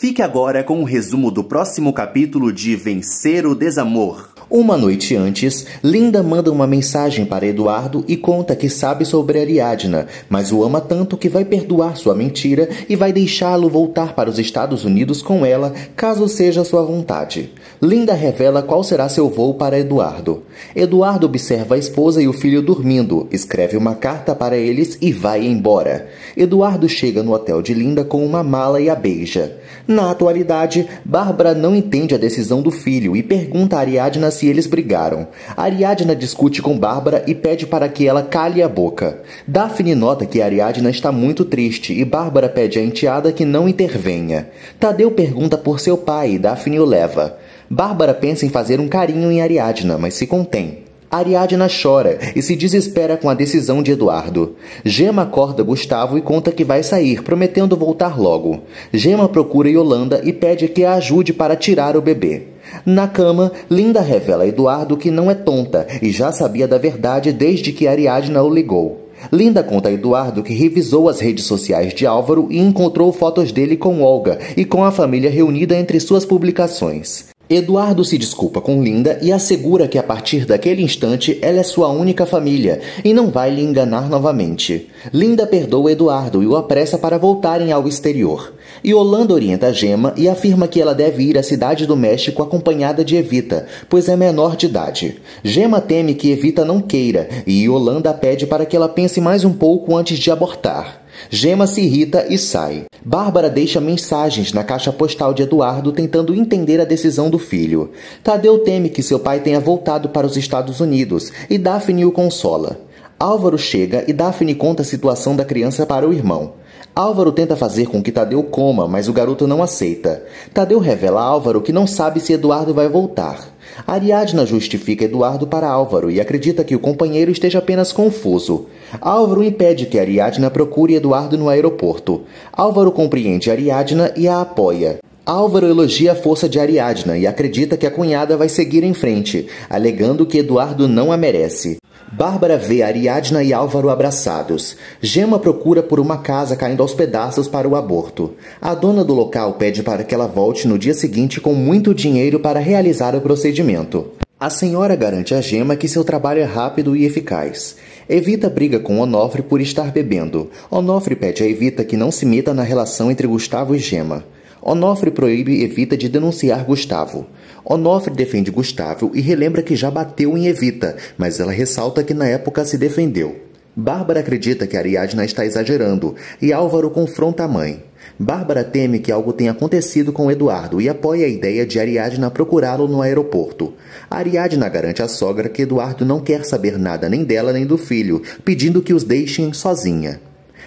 Fique agora com o resumo do próximo capítulo de Vencer o Desamor. Uma noite antes, Linda manda uma mensagem para Eduardo e conta que sabe sobre Ariadna, mas o ama tanto que vai perdoar sua mentira e vai deixá-lo voltar para os Estados Unidos com ela, caso seja sua vontade. Linda revela qual será seu voo para Eduardo. Eduardo observa a esposa e o filho dormindo, escreve uma carta para eles e vai embora. Eduardo chega no hotel de Linda com uma mala e a beija. Na atualidade, Bárbara não entende a decisão do filho e pergunta a Ariadna se eles brigaram. Ariadna discute com Bárbara e pede para que ela cale a boca. Daphne nota que Ariadna está muito triste e Bárbara pede à enteada que não intervenha. Tadeu pergunta por seu pai e Daphne o leva. Bárbara pensa em fazer um carinho em Ariadna, mas se contém. Ariadna chora e se desespera com a decisão de Eduardo. Gema acorda Gustavo e conta que vai sair, prometendo voltar logo. Gema procura Yolanda e pede que a ajude para tirar o bebê. Na cama, Linda revela a Eduardo que não é tonta e já sabia da verdade desde que Ariadna o ligou. Linda conta a Eduardo que revisou as redes sociais de Álvaro e encontrou fotos dele com Olga e com a família reunida entre suas publicações. Eduardo se desculpa com Linda e assegura que a partir daquele instante ela é sua única família e não vai lhe enganar novamente. Linda perdoa Eduardo e o apressa para voltarem ao exterior. Yolanda orienta a Gema e afirma que ela deve ir à cidade do México acompanhada de Evita, pois é menor de idade. Gema teme que Evita não queira e Yolanda pede para que ela pense mais um pouco antes de abortar. Gema se irrita e sai. Bárbara deixa mensagens na caixa postal de Eduardo tentando entender a decisão do filho. Tadeu teme que seu pai tenha voltado para os Estados Unidos e Daphne o consola. Álvaro chega e Daphne conta a situação da criança para o irmão. Álvaro tenta fazer com que Tadeu coma, mas o garoto não aceita. Tadeu revela a Álvaro que não sabe se Eduardo vai voltar. Ariadna justifica Eduardo para Álvaro e acredita que o companheiro esteja apenas confuso. Álvaro impede que Ariadna procure Eduardo no aeroporto. Álvaro compreende Ariadna e a apoia. Álvaro elogia a força de Ariadna e acredita que a cunhada vai seguir em frente, alegando que Eduardo não a merece. Bárbara vê Ariadna e Álvaro abraçados. Gema procura por uma casa caindo aos pedaços para o aborto. A dona do local pede para que ela volte no dia seguinte com muito dinheiro para realizar o procedimento. A senhora garante a Gema que seu trabalho é rápido e eficaz. Evita briga com Onofre por estar bebendo. Onofre pede a Evita que não se meta na relação entre Gustavo e Gema. Onofre proíbe Evita de denunciar Gustavo. Onofre defende Gustavo e relembra que já bateu em Evita, mas ela ressalta que na época se defendeu. Bárbara acredita que Ariadna está exagerando e Álvaro confronta a mãe. Bárbara teme que algo tenha acontecido com Eduardo e apoia a ideia de Ariadna procurá-lo no aeroporto. Ariadna garante à sogra que Eduardo não quer saber nada nem dela nem do filho, pedindo que os deixem sozinha.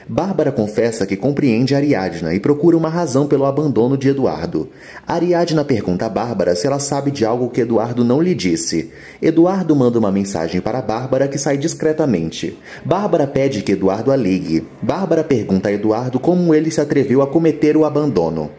Bárbara confessa que compreende Ariadna e procura uma razão pelo abandono de Eduardo. Ariadna pergunta a Bárbara se ela sabe de algo que Eduardo não lhe disse. Eduardo manda uma mensagem para Bárbara que sai discretamente. Bárbara pede que Eduardo a ligue. Bárbara pergunta a Eduardo como ele se atreveu a cometer o abandono.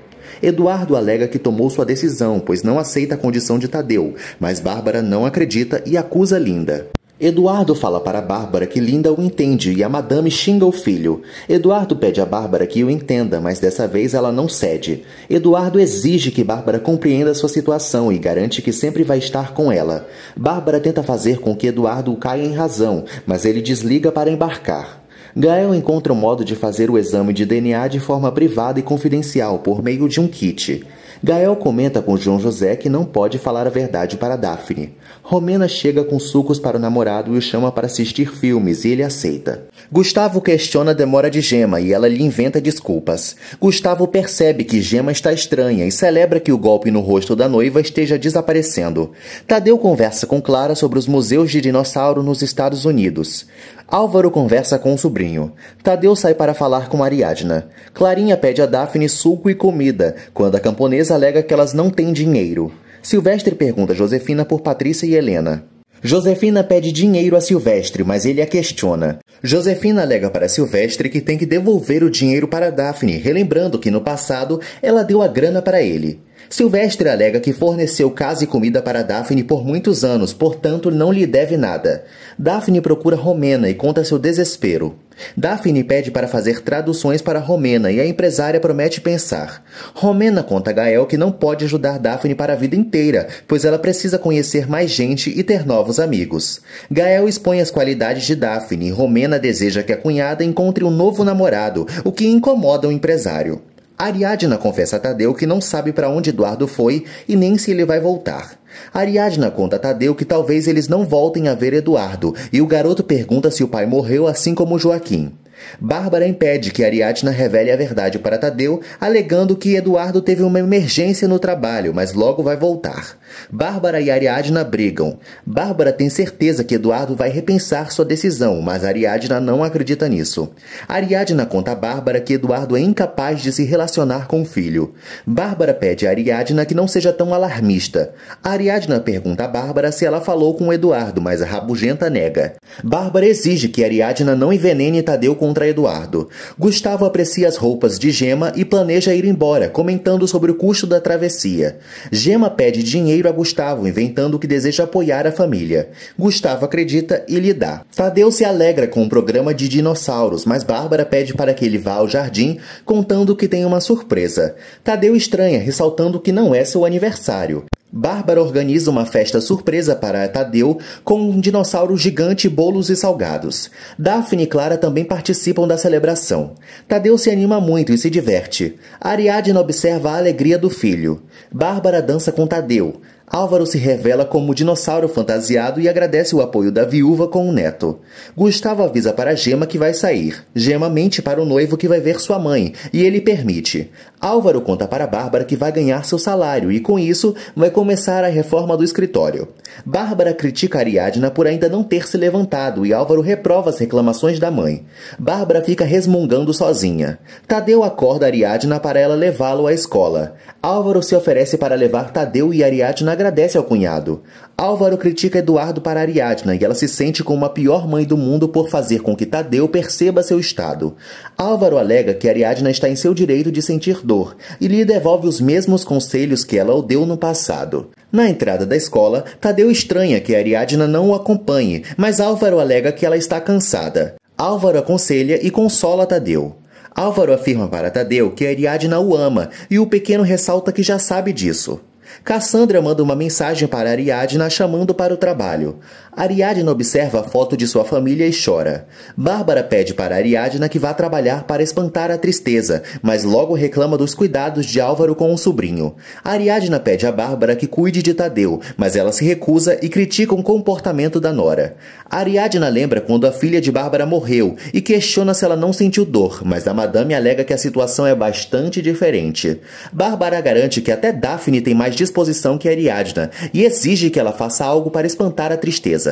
Eduardo alega que tomou sua decisão, pois não aceita a condição de Tadeu, mas Bárbara não acredita e acusa Linda. Eduardo fala para Bárbara que Linda o entende e a madame xinga o filho. Eduardo pede a Bárbara que o entenda, mas dessa vez ela não cede. Eduardo exige que Bárbara compreenda sua situação e garante que sempre vai estar com ela. Bárbara tenta fazer com que Eduardo caia em razão, mas ele desliga para embarcar. Gael encontra um modo de fazer o exame de DNA de forma privada e confidencial por meio de um kit. Gael comenta com João José que não pode falar a verdade para Daphne. Romena chega com sucos para o namorado e o chama para assistir filmes e ele aceita. Gustavo questiona a demora de Gema e ela lhe inventa desculpas. Gustavo percebe que Gema está estranha e celebra que o golpe no rosto da noiva esteja desaparecendo. Tadeu conversa com Clara sobre os museus de dinossauro nos Estados Unidos. Álvaro conversa com o sobrinho. Tadeu sai para falar com Ariadna. Clarinha pede a Daphne suco e comida, quando a camponesa alega que elas não têm dinheiro. Silvestre pergunta a Josefina por Patrícia e Helena. Josefina pede dinheiro a Silvestre, mas ele a questiona. Josefina alega para Silvestre que tem que devolver o dinheiro para Daphne, relembrando que no passado ela deu a grana para ele. Silvestre alega que forneceu casa e comida para Daphne por muitos anos, portanto não lhe deve nada. Daphne procura Romena e conta seu desespero. Daphne pede para fazer traduções para Romena e a empresária promete pensar. Romena conta a Gael que não pode ajudar Daphne para a vida inteira, pois ela precisa conhecer mais gente e ter novos amigos. Gael expõe as qualidades de Daphne e Romena deseja que a cunhada encontre um novo namorado, o que incomoda o empresário. Ariadna confessa a Tadeu que não sabe para onde Eduardo foi e nem se ele vai voltar. Ariadna conta a Tadeu que talvez eles não voltem a ver Eduardo e o garoto pergunta se o pai morreu assim como Joaquim. Bárbara impede que Ariadna revele a verdade para Tadeu, alegando que Eduardo teve uma emergência no trabalho, mas logo vai voltar. Bárbara e Ariadna brigam. Bárbara tem certeza que Eduardo vai repensar sua decisão, mas Ariadna não acredita nisso. Ariadna conta a Bárbara que Eduardo é incapaz de se relacionar com o filho. Bárbara pede a Ariadna que não seja tão alarmista. Ariadna pergunta a Bárbara se ela falou com Eduardo, mas a rabugenta nega. Bárbara exige que Ariadna não envenene Tadeu contra Eduardo. Gustavo aprecia as roupas de Gema e planeja ir embora, comentando sobre o custo da travessia. Gema pede dinheiro a Gustavo, inventando que deseja apoiar a família. Gustavo acredita e lhe dá. Tadeu se alegra com o programa de dinossauros, mas Bárbara pede para que ele vá ao jardim, contando que tem uma surpresa. Tadeu estranha, ressaltando que não é seu aniversário. Bárbara organiza uma festa surpresa para Tadeu com um dinossauro gigante, bolos e salgados. Daphne e Clara também participam da celebração. Tadeu se anima muito e se diverte. Ariadna observa a alegria do filho. Bárbara dança com Tadeu. Álvaro se revela como dinossauro fantasiado e agradece o apoio da viúva com o neto. Gustavo avisa para Gema que vai sair. Gema mente para o noivo que vai ver sua mãe, e ele permite. Álvaro conta para Bárbara que vai ganhar seu salário e, com isso, vai começar a reforma do escritório. Bárbara critica Ariadna por ainda não ter se levantado e Álvaro reprova as reclamações da mãe. Bárbara fica resmungando sozinha. Tadeu acorda Ariadna para ela levá-lo à escola. Álvaro se oferece para levar Tadeu e Ariadna agradece ao cunhado. Álvaro critica Eduardo para Ariadna e ela se sente como a pior mãe do mundo por fazer com que Tadeu perceba seu estado. Álvaro alega que Ariadna está em seu direito de sentir dor e lhe devolve os mesmos conselhos que ela o deu no passado. Na entrada da escola, Tadeu estranha que Ariadna não o acompanhe, mas Álvaro alega que ela está cansada. Álvaro aconselha e consola Tadeu. Álvaro afirma para Tadeu que Ariadna o ama e o pequeno ressalta que já sabe disso. Cassandra manda uma mensagem para Ariadna chamando para o trabalho. Ariadna observa a foto de sua família e chora. Bárbara pede para Ariadna que vá trabalhar para espantar a tristeza, mas logo reclama dos cuidados de Álvaro com o sobrinho. Ariadna pede a Bárbara que cuide de Tadeu, mas ela se recusa e critica o comportamento da nora. Ariadna lembra quando a filha de Bárbara morreu e questiona se ela não sentiu dor, mas a madame alega que a situação é bastante diferente. Bárbara garante que até Daphne tem mais disposição que Ariadna e exige que ela faça algo para espantar a tristeza.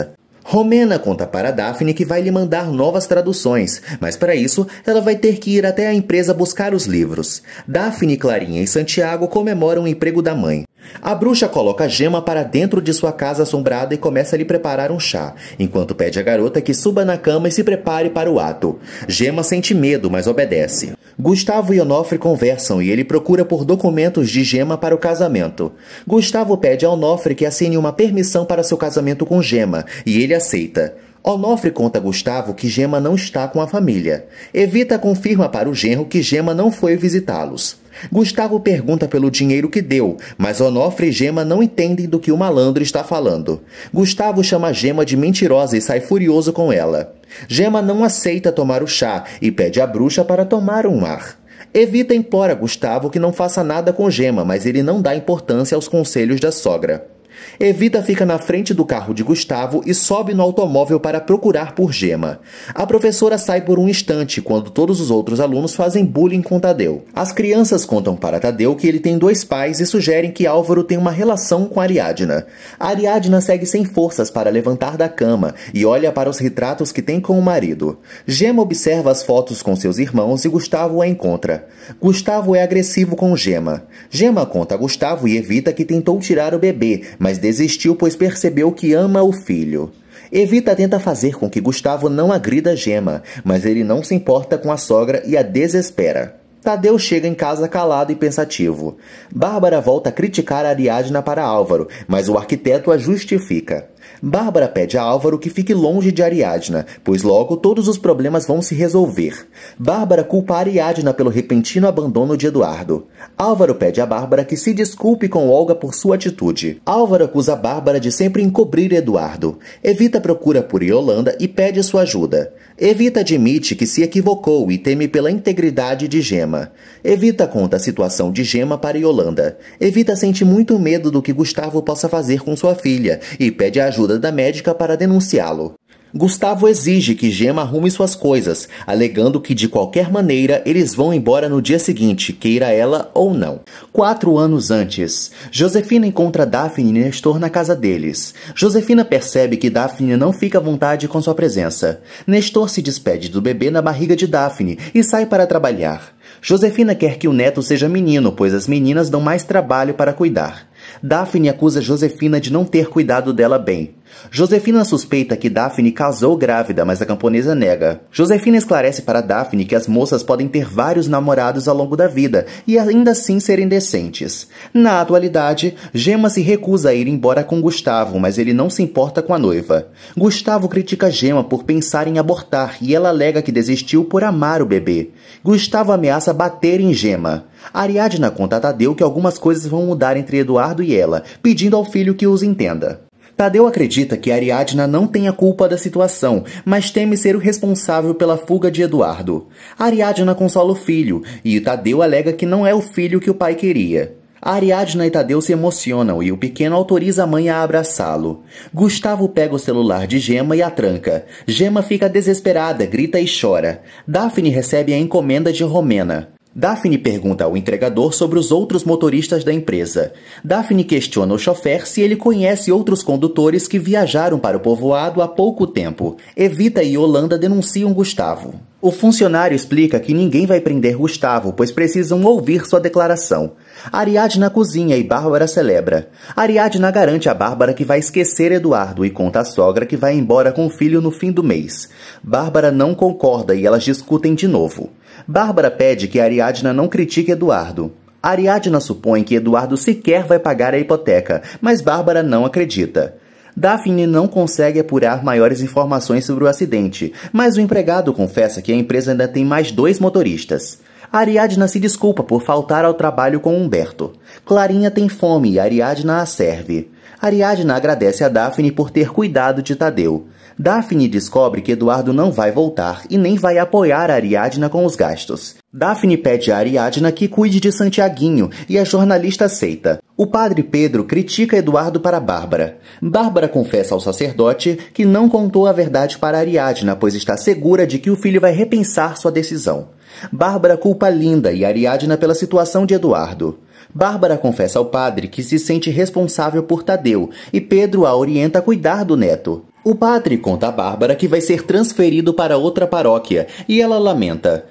Romena conta para Daphne que vai lhe mandar novas traduções, mas para isso ela vai ter que ir até a empresa buscar os livros. Daphne, Clarinha e Santiago comemoram o emprego da mãe. A bruxa coloca Gema para dentro de sua casa assombrada e começa a lhe preparar um chá, enquanto pede à garota que suba na cama e se prepare para o ato. Gema sente medo, mas obedece. Gustavo e Onofre conversam e ele procura por documentos de Gema para o casamento. Gustavo pede a Onofre que assine uma permissão para seu casamento com Gema, e ele aceita. Onofre conta a Gustavo que Gema não está com a família. Evita confirma para o genro que Gema não foi visitá-los. Gustavo pergunta pelo dinheiro que deu, mas Onofre e Gema não entendem do que o malandro está falando. Gustavo chama Gema de mentirosa e sai furioso com ela. Gema não aceita tomar o chá e pede à bruxa para tomar um ar. Evita implora a Gustavo que não faça nada com Gema, mas ele não dá importância aos conselhos da sogra. Evita fica na frente do carro de Gustavo e sobe no automóvel para procurar por Gema. A professora sai por um instante quando todos os outros alunos fazem bullying com Tadeu. As crianças contam para Tadeu que ele tem 2 pais e sugerem que Álvaro tem uma relação com Ariadna. Ariadna segue sem forças para levantar da cama e olha para os retratos que tem com o marido. Gema observa as fotos com seus irmãos e Gustavo a encontra. Gustavo é agressivo com Gema. Gema conta a Gustavo e Evita que tentou tirar o bebê, mas desistiu pois percebeu que ama o filho. Evita tenta fazer com que Gustavo não agrida Gema, mas ele não se importa com a sogra e a desespera. Tadeu chega em casa calado e pensativo. Bárbara volta a criticar Ariadna para Álvaro, mas o arquiteto a justifica. Bárbara pede a Álvaro que fique longe de Ariadna, pois logo todos os problemas vão se resolver. Bárbara culpa Ariadna pelo repentino abandono de Eduardo. Álvaro pede a Bárbara que se desculpe com Olga por sua atitude. Álvaro acusa Bárbara de sempre encobrir Eduardo. Evita procura por Yolanda e pede sua ajuda. Evita admite que se equivocou e teme pela integridade de Gema. Evita conta a situação de Gema para Yolanda. Evita sente muito medo do que Gustavo possa fazer com sua filha e pede a ajuda da médica para denunciá-lo. Gustavo exige que Gema arrume suas coisas, alegando que de qualquer maneira eles vão embora no dia seguinte, queira ela ou não. 4 anos antes, Josefina encontra Daphne e Nestor na casa deles. Josefina percebe que Daphne não fica à vontade com sua presença. Nestor se despede do bebê na barriga de Daphne e sai para trabalhar. Josefina quer que o neto seja menino, pois as meninas dão mais trabalho para cuidar. Daphne acusa Josefina de não ter cuidado dela bem. Josefina suspeita que Daphne casou grávida, mas a camponesa nega. Josefina esclarece para Daphne que as moças podem ter vários namorados ao longo da vida e ainda assim serem decentes. Na atualidade, Gema se recusa a ir embora com Gustavo, mas ele não se importa com a noiva. Gustavo critica Gema por pensar em abortar e ela alega que desistiu por amar o bebê. Gustavo ameaça bater em Gema. Ariadna conta a Tadeu que algumas coisas vão mudar entre Eduardo e ela, pedindo ao filho que os entenda. Tadeu acredita que Ariadna não tem a culpa da situação, mas teme ser o responsável pela fuga de Eduardo. Ariadna consola o filho, e Tadeu alega que não é o filho que o pai queria. Ariadna e Tadeu se emocionam e o pequeno autoriza a mãe a abraçá-lo. Gustavo pega o celular de Gema e a tranca. Gema fica desesperada, grita e chora. Daphne recebe a encomenda de Romena. Daphne pergunta ao entregador sobre os outros motoristas da empresa. Daphne questiona o chofer se ele conhece outros condutores que viajaram para o povoado há pouco tempo. Evita e Yolanda denunciam Gustavo. O funcionário explica que ninguém vai prender Gustavo, pois precisam ouvir sua declaração. Ariadna cozinha e Bárbara celebra. Ariadna garante a Bárbara que vai esquecer Eduardo e conta à sogra que vai embora com o filho no fim do mês. Bárbara não concorda e elas discutem de novo. Bárbara pede que Ariadna não critique Eduardo. Ariadna supõe que Eduardo sequer vai pagar a hipoteca, mas Bárbara não acredita. Daphne não consegue apurar maiores informações sobre o acidente, mas o empregado confessa que a empresa ainda tem mais 2 motoristas. Ariadna se desculpa por faltar ao trabalho com Humberto. Clarinha tem fome e Ariadna a serve. Ariadna agradece a Daphne por ter cuidado de Tadeu. Daphne descobre que Eduardo não vai voltar e nem vai apoiar a Ariadna com os gastos. Daphne pede a Ariadna que cuide de Santiaguinho e a jornalista aceita. O padre Pedro critica Eduardo para Bárbara. Bárbara confessa ao sacerdote que não contou a verdade para Ariadna, pois está segura de que o filho vai repensar sua decisão. Bárbara culpa Linda e Ariadna pela situação de Eduardo. Bárbara confessa ao padre que se sente responsável por Tadeu e Pedro a orienta a cuidar do neto. O padre conta a Bárbara que vai ser transferido para outra paróquia e ela lamenta.